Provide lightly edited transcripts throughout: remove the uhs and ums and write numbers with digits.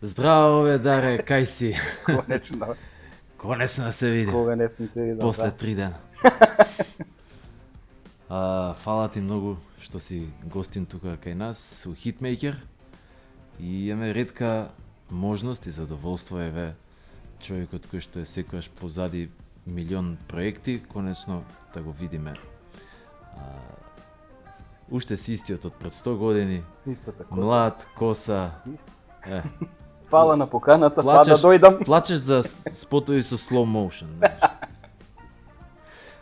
Здраво бе, Даре, кај си? Конечно. Конечно се види. Кога не сум те видел. После да. 3 дена. Фала ти многу што си гостин тука кај нас у Hitmaker. И имаме ретка можност и задоволство еве човекот кој што е секогаш позади милион проекти, конечно да го видиме. Уште си истиот од пред 100 години, Истата коса. млад, коса. Исто. Е, Фала на поканата, па да дојдам. плачеш за спотови со slow motion.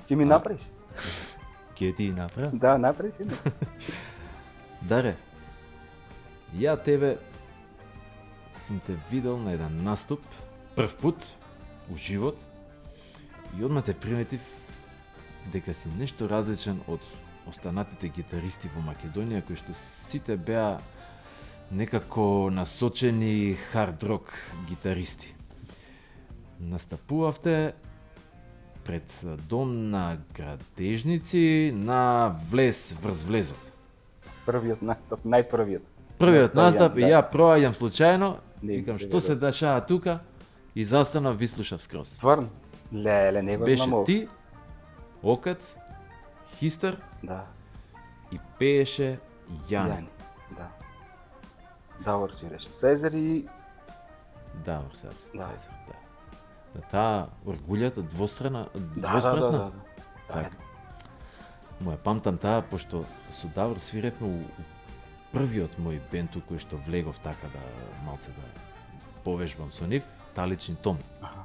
Ти ми направиш? Ке ти направи? Да, направиш и Даре, ја тебе сум те видел на еден наступ, прв пут, у живот, и одма те приметив дека си нешто различен од останатите гитаристи во Македонија, кои што сите беа некако насочени хард рок гитаристи. Настапувавте пред дом на градежници на влез врз влезот. Првиот настап, најпрвиот. Првиот Да, настап и да. ја проаѓам случајно, Не викам се што се верува. дешава тука и застанав ви слушав скроз. Стварно? Леле, не го Беше знам ово. ти, Окац, Хистер Да, и пееше Јани. Јани. Да. Давор свиреше. Сезар и Давор сега, Да. да. Да таа оргулјата двострана, да, двоспратна. да. Така. Му ја памтам таа, пошто со Давор свиревме у првиот мој бенд у кој што влегов така да малце да повежбам со нив, Талични Том. Аха.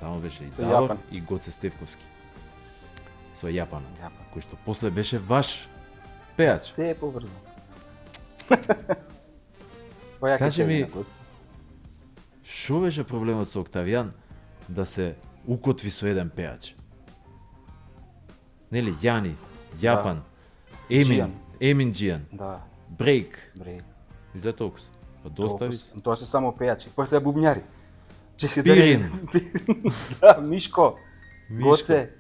Таму беше и Со Давор Јапан. и Гоце Стевковски. Со Јапанот, Јапан. кој што после беше ваш пеач. Се е поврзано. Па ја Кажи ќе ми- ми гост. Шо беше проблемот со Октавијан да се укотви со еден пеач? Нели, Јани, Јапан, Џијан. Емин Џијан, Да, Брейк, брей. и за толкова. Па достави се. Тоа се само пејачи, па се бубњари. Чекај Пирин. Да, Мишко, Мишко. Гоце,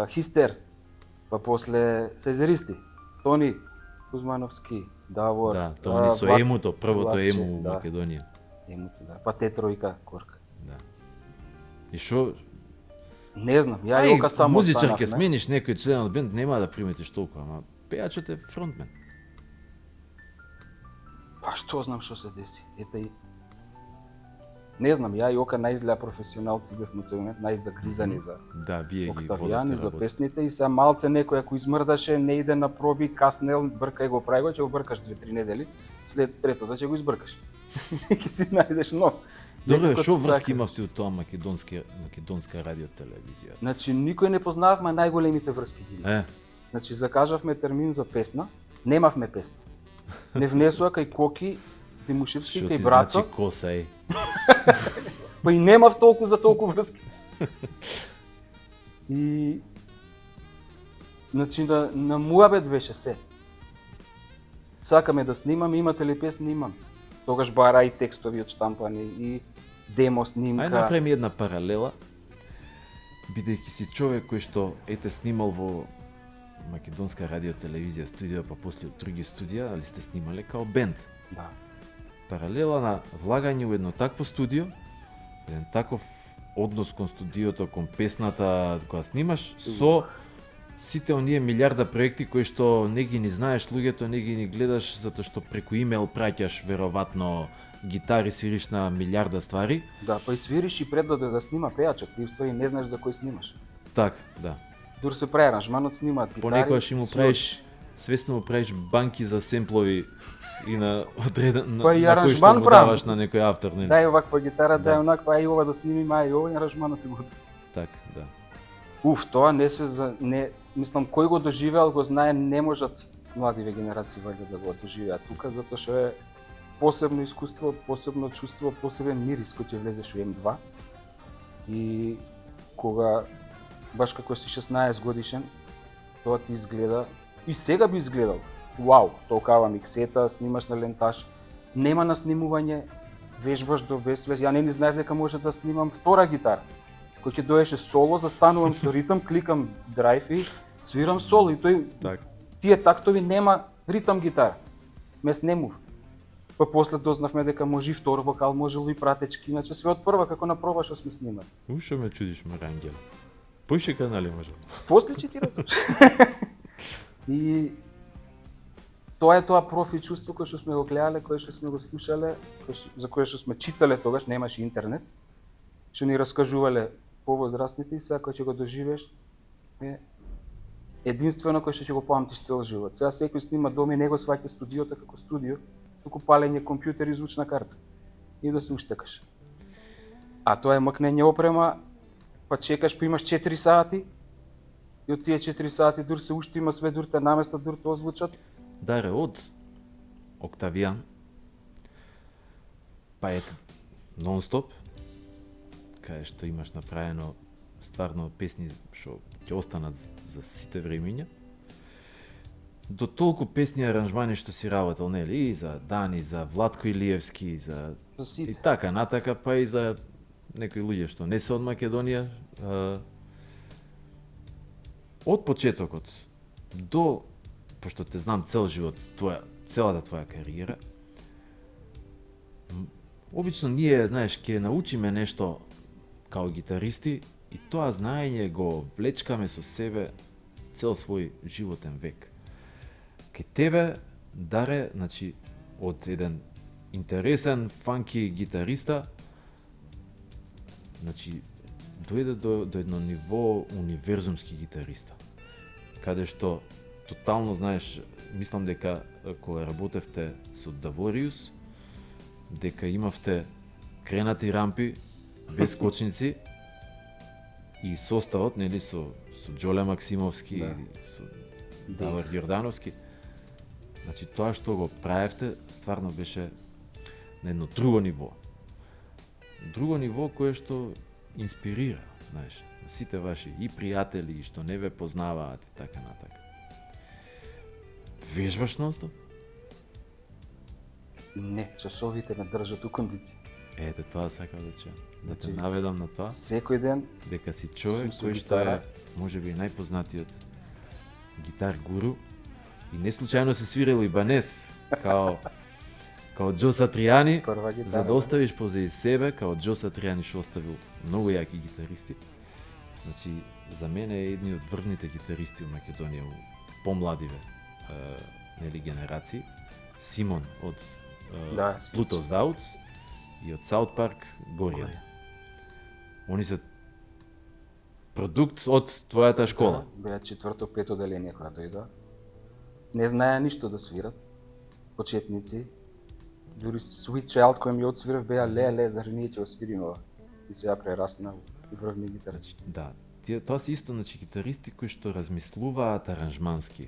Хистер, па после сезеристи. Тони Кузмановски, Давор. Да, тоа ни со Влад- емуто, првото Владче, ему у да. Македонија. Емуто, да. Па те тројка, Корка. Да. И шо, Не знам, ја и Ока само музичар ќе останавме. смениш некој член од бенд, нема да приметиш толку, ама пеачот е фронтмен. Па што знам што се деси. Ете и не знам, ја и Ока најзлеа професионалци бевме тој момент, најзагризани за Да, вие ги Октавијани, водевте за работа. песните и сега малце некој ако измрдаше, не иде на проби, каснел, бркај го прај го, ќе го бркаш 2-3 недели, след третата ќе го избркаш. Ќе си најдеш нов. Добре, Некој шо како врски така. имавте у тоа македонска радиотелевизија? Значи никој не познававме најголемите врски ги. Е, Значи закажавме термин за песна, немавме песна. Не внесоа кај Коки, Димушевски, шо кај ти Брацо, значи коса е? па и немав толку за толку врски. И значи на муабет беше се. Сакаме да снимаме, имате ли песни? Имам. Тогаш бара и текстови од штампани и демо Ај снимка. направиме една паралела, бидејќи си човек кој што ете снимал во македонска радиотелевизија студија, па после од други студија, али сте снимале као бенд. Да. Паралела на влагање во едно такво студио, еден таков однос кон студиото, кон песната која снимаш, со сите оние милиарда проекти кои што не ги ни знаеш луѓето, не ги ни гледаш затоа што преку имејл праќаш веројатно гитари, свириш на милиарда ствари. Да, па и свириш и пред да снима пејачот, ти уствари не знаеш за кој снимаш. Так, да. Дур се прави аранжманот, снимаат гитари. Понекогаш и му свириш. правиш, свесно му правиш банки за семплови и на одреден, Па и на кој што аранжман му правам. даваш на некој автор, нели? Дај оваква гитара, Да. дај онаква, ај ова да снимиме, ај ова и аранжманот е готов. Так, да. Тоа не се за не мислам кој го доживеал го знае, не можат младиве генерации вајде да го доживеат тука затоа што е посебно искуство, посебно чувство, посебен мирис кој ќе влезеш у М2. И кога баш како си 16 годишен, тоа ти изгледа и сега би изгледал. Вау, толкава миксета, снимаш на лентаж, нема на снимување, вежбаш до безвез. Ја не ни знаев дека може да снимам втора гитара. Кој ќе доеше соло, застанувам со ритм, кликам драйв и свирам соло и тој Так. тие тактови нема ритам гитара. Ме снемува. Па после дознавме дека може и втор вокал, можело и пратечки, иначе све од прва како на проба што сме снимали. Ушо ме чудиш, Марангел. Поише канали може. После ќе ти разкажам. И тоа е тоа профи чувство кое што сме го гледале, кое што сме го слушале, за кое што сме читале тогаш, немаше интернет. Што ни раскажувале повозрастните и сега кој ќе го доживееш е единствено кој што ќе го памтиш цел живот. Сега секој снима дома и не го сваќа студиото како студио, туку палење компјутер и звучна карта. И да се уштекаш. А тоа е макнење опрема, па чекаш, па имаш 4 сати, и од тие 4 сати дур се уште има све дурте наместо дурте озвучат. Даре, од Октавијан, па е нон-стоп, каде што имаш направено стварно песни што ќе останат за сите времиња, до толку песни и аранжмани што си работел, нели, и за Дани, за Владко Илиевски, за За сите. и така натака, па и за некои луѓе што не се од Македонија. Од почетокот до, пошто те знам цел живот, целата твоја кариера, обично ние, знаеш, ќе научиме нешто као гитаристи и тоа знаење го влечкаме со себе цел свој животен век. Ке тебе, Даре, значи, од еден интересен, фанки гитариста, значи, дојде до едно ниво универзумски гитариста, каде што тотално, знаеш, мислам дека кога работевте со Давориус, дека имавте кренати рампи, без скочници, и составот, нели, со Џоле Максимовски, Да. со Давор Јордановски. Значи, тоа што го правевте, стварно беше на едно друго ниво. Друго ниво кое што инспирира, знаеш, сите ваши и пријатели, и што не ве познаваат и така натака. Вежбаш нонстоп? Не, часовите ме држат у кондиција. Ете, тоа сакам да чуам. Да те Значи, наведам на тоа, Секој ден дека си човек сум со кој што е, гитара. можеби, најпознатиот гитар гуру и не случајно се свирил и Банес, као Џо Сатријани, прва гитара. за да оставиш позади себе, као Џо Сатријани што оставил многу јаки гитаристи. Значи, за мене е едни од врвните гитаристи у Македонија, у помладиве нели генерации. Симон од Да, Плутос Даутс и од Саут Парк Горијан. Они се продукт од твојата школа. Да, беа четврто, пето деление кога дојдоа. Не знаеа ништо да свират. Почетници. Дури Sweet Child кој ми одсвирав беа ле, зар ние ќе освириме ова. И сега прерасна у врвни гитарчи. Да, тоа се исто, значи, гитаристи кои што размислуваат аранжмански.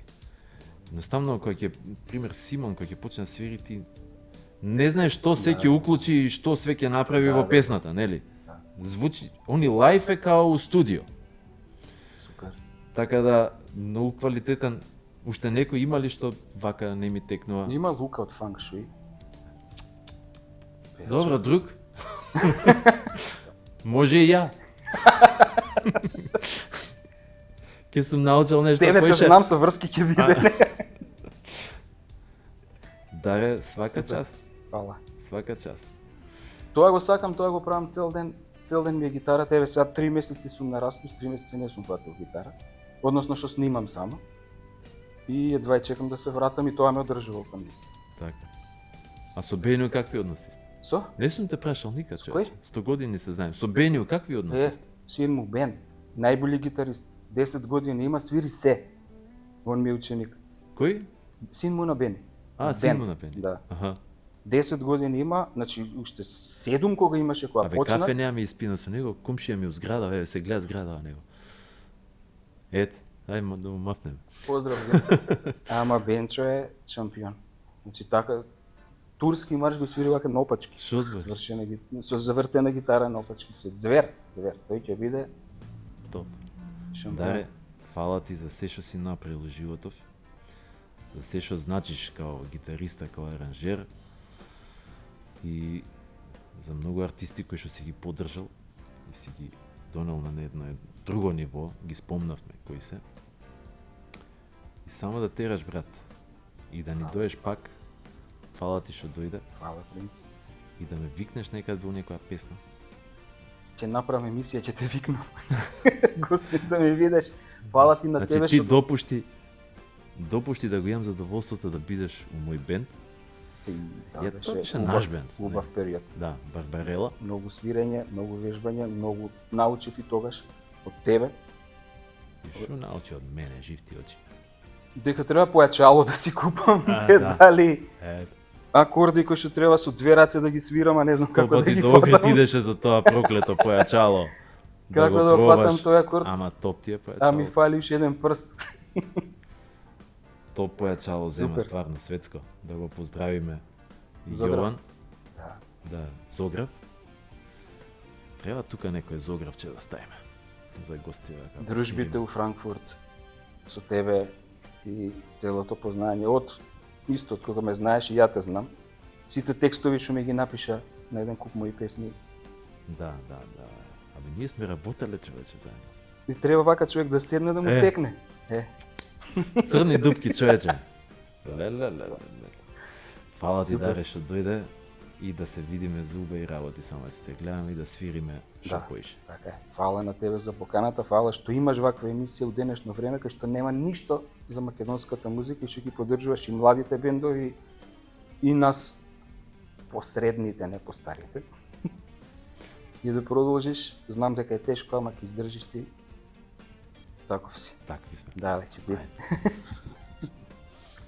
Едноставно, кога ќе, пример, Симон, кога ќе почне да свири, ти не знаеш што се ќе уклучи и што све ќе направи во песната, нели? Да. Звучи, они лајф е као у студио. Супер. Така да, многу квалитетен, уште некој има ли што вака не ми текнува? Има Лука од Фанк Шуи. Добро, друг? Може и ја. Ке сум научил нешто Тебе те поише. знам со врски ќе биде. Даре, свака Супер. част, Фала. свака част. Тоа го сакам, тоа го правам цел ден. Цел ден ми е гитара, тебе сега 3 месеци сум на распуст, 3 месеци не сум фатил гитара. Односно што снимам само. И едва и чекам да се вратам и тоа ме одржува во кондиција. Така. А со Бенио какви односи сте? Со? Не сум те прашал никад, С човече. кој? 100 години се знаем. Со Бенио какви односи Е, сте? син му Бен, најболи гитарист. 10 години има, свири се. Он ми е ученик. Кој? Син му на Бен. А, син му на Бени. Да. Аха. 10 години има, значи уште 7 кога имаше кога Абе, почна. кафе нема ми испина со него, комшија ми у зграда, еве се гледа зграда на него. Ет, ајде да му мафнем. Поздрав Бен. Ама Бенчо е шампион. Значи така турски марш го свири вака на опачки. Шо збор? Свршена со завртена гитара на опачки, со звер. Тој ќе биде Топ. шампион. Даре, фала ти за се што си направил у животов, за се што значиш као гитариста, као аранжер и за многу артисти кои што си ги поддржал и си ги донел на едно друго ниво, ги спомнавме кои се. И само да тераш, брат, и да ни доеш пак, фала ти што дојде. Фала. Хале принц. и да ме викнеш некад во некоја песна. Ќе направам емисија, ќе те викнам. Гости да ме видиш. Фала ти на тебе Значи ти што допушти да го имам задоволството да бидеш у мој бенд. Ја тоа беше наш бенд. Убав период. Да, Барбарела. Многу свирење, многу вежбање, многу научив и тогаш од тебе. И шо научи од мене, жив ти очи. Дека треба појачало да си купам, Да. дали Е, акорди кои што треба со две раце да ги свирам, а не знам како да пати ги долго ти фатам. идеше за тоа проклето појачало. Како го да го фатам пробаш, тој акорд? Ама топ ти е појачало. А ми фали уште еден прст. Топ појачало зема Супер. стварно светско. Да го поздравиме и Зограф. Јован. Да. Да, Зограф. Треба тука некој Зографче да ставиме за гости. Дружбите у Франкфурт со тебе и целото познање од исто од кога ме знаеш и ја те знам. Сите текстови што ми ги напиша на еден куп мои песни. Да. Абе ние сме работеле човече заедно. И треба вака човек да седне да му Е. текне. Црни дупки човече. Леле. Фала ти Супер. Даре што дојде и да се видиме за убави работи, само да се гледаме и да свириме што Да. поише. Така е. Фала на тебе за поканата, фала што имаш ваква емисија у денешно време кај што нема ништо за македонската музика и што ги поддржуваш и младите бендови и нас посредните, не постарите. И да продолжиш, знам дека е тешко, ама ќе издржиш ти. Таков си. Такви сме. Да, ќе биде.